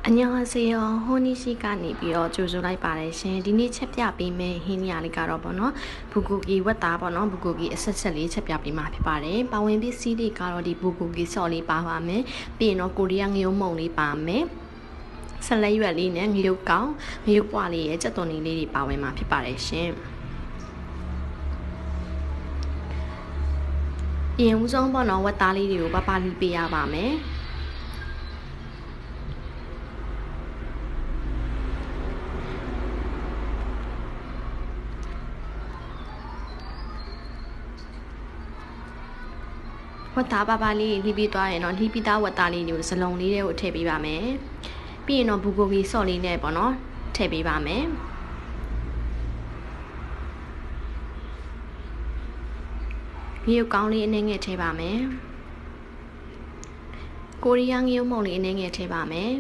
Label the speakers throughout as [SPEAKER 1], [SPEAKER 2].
[SPEAKER 1] 안녕하세요. 호니시간이고요. 조조라이 바레신 디니 챕야비메 히니아리가로 보노 부국이 왔다 보노 부국이 에셋셀리 챕야비마 피바레 바웬비 시리 가로디 부국이 설리 바와메 비노 코리앙 요몽리 바메 설레 유엘리네 류까오 류ပွား리의 쩨또니လေး 바웬마 피바레신 ပြင်ဦးဆုံးပေါ့နော်ဝတ်သားလေးတွေကိုပပလီပေးရပါမယ်ဝတ်သားပပလေးလှီးပြီးသွားရင်တော့လှီးပြီးသားဝတ်သားလေးတွေကိုစလုံးလေးတွေကိုထည့်ပေးပါမယ်ပြီးရင်တော့ဘူကိုဂီဆော့လေးနဲ့ပေါ့နော်ထည့်ပေးပါမယ်ငရုတ်ကောင်းလေးအနေငယ်ထည့်ပါမယ်ကိုရီးယားငရုတ်မုံလေးအနေငယ်ထည့်ပါမယ်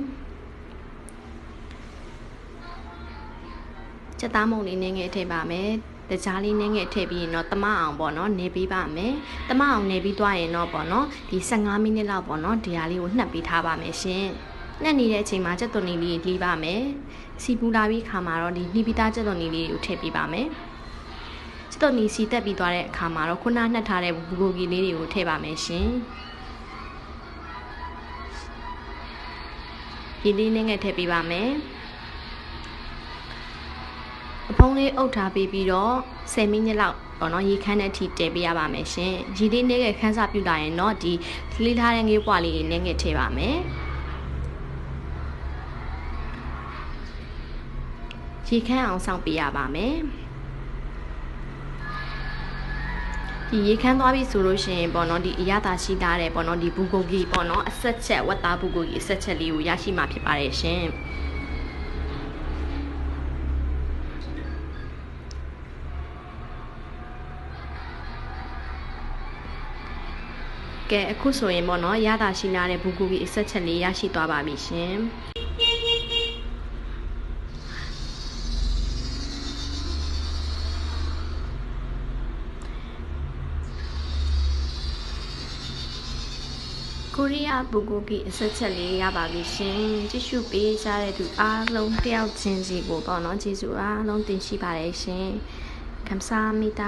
[SPEAKER 1] စက်သားမုံလေးအနေငယ်ထည့်ပါမယ်တကြားလေးအနေငယ်ထည့်ပြီးရင်တော့တမအောင်ပေါ့နော်နေပေးပါမယ်တမအောင်နေပြီးသွားရင်တော့ပေါ့နော်ဒီ15မိနစ်လောက်ပေါ့နော်ဒီဟာလေးကိုနှက်ပေးထားပါမယ်ရှင်နှက်နေတဲ့အချိန်မှာစက်သွန်လေးလှီးပါမယ်စီပူလာပြီးခါမှာတော့ဒီလှီးပြီးသားစက်သွန်လေးကိုထည့်ပေးပါမယ်စက်သွန်လေးစီတက်ပြီးသွားတဲ့အခါမှာတော့ခုနနှက်ထားတဲ့ဘူကိုဂီလေးတွေကိုထည့်ပါမယ်ရှင်ဒီလေးနဲ့ငယ်ထည့်ပေးပါမယ်အဖုံးလေးအုပ်ထားပေးပြီးတော့10မိနစ်လောက်ပေါ့နော်ရေခမ်းတဲ့အထိတည်ပေးရပါမယ်ရှင်ရေလေးနဲ့ခန်းစားပြုလာရင်တော့ဒီလှီးထားတဲ့ငေးပွားလေးနဲ့ငယ်ထည့်ပါမယ်ရေခမ်းအောင်စောင့်ပေးရပါမယ်ဒီရေခမ်းသွားပြီဆိုလို့ရှိရင်ပေါ့နော်ဒီအရသာရှိတာတဲ့ပေါ့နော်ဒီဘူကိုဂီပေါ့နော်အဆက်ချက်ဝတ်သားဘူကိုဂီအဆက်ချက်လေးကိုရရှိမှာဖြစ်ပါတယ်ရှင်ကဲအခုဆိုရင်ပေါ့နော်ရတာရှိလာတဲ့ဘူကိုဂီအဆက်ချက်လေးရရှိသွားပါပြီရှင်ကိုရီးယားဘူကိုဂီအဆက်ချက်လေးရပါပြီရှင်ကြည့်ရှုပေးကြတဲ့သူအားလုံးတယောက်ချင်းစီကိုပေါ့နော်ကျေးဇူးအားလုံးတင်ရှိပါတယ်ရှင်감사합니다